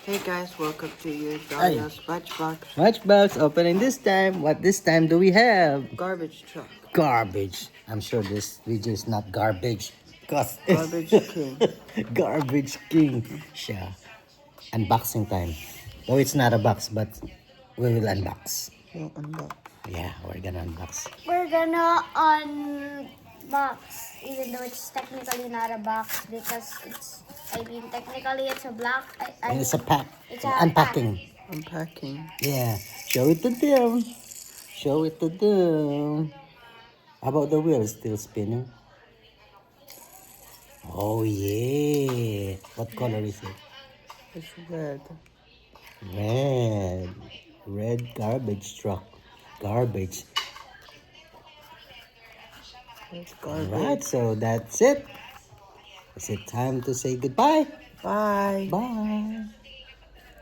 Hey guys, welcome to your Ay. Daria's Matchbox Matchbox opening this time. What this time do we have? garbage truck. Garbage. I'm sure this video is not garbage. Cause it's Garbage king. Garbage King siya. Unboxing time. Though it's not a box, but we will unbox. Yung unbox. Yeah, we're gonna unbox. We're gonna unbox, even though it's technically not a box because technically it's a block. And it's a pack. It's a Unpacking. Unpacking. Yeah. Show it to them. Show it to them. How about the wheel still spinning? Oh yeah. What color is it? It's red. Red. Red garbage truck. Garbage. It's garbage. Alright, so that's it. Is it time to say goodbye? Bye. Bye.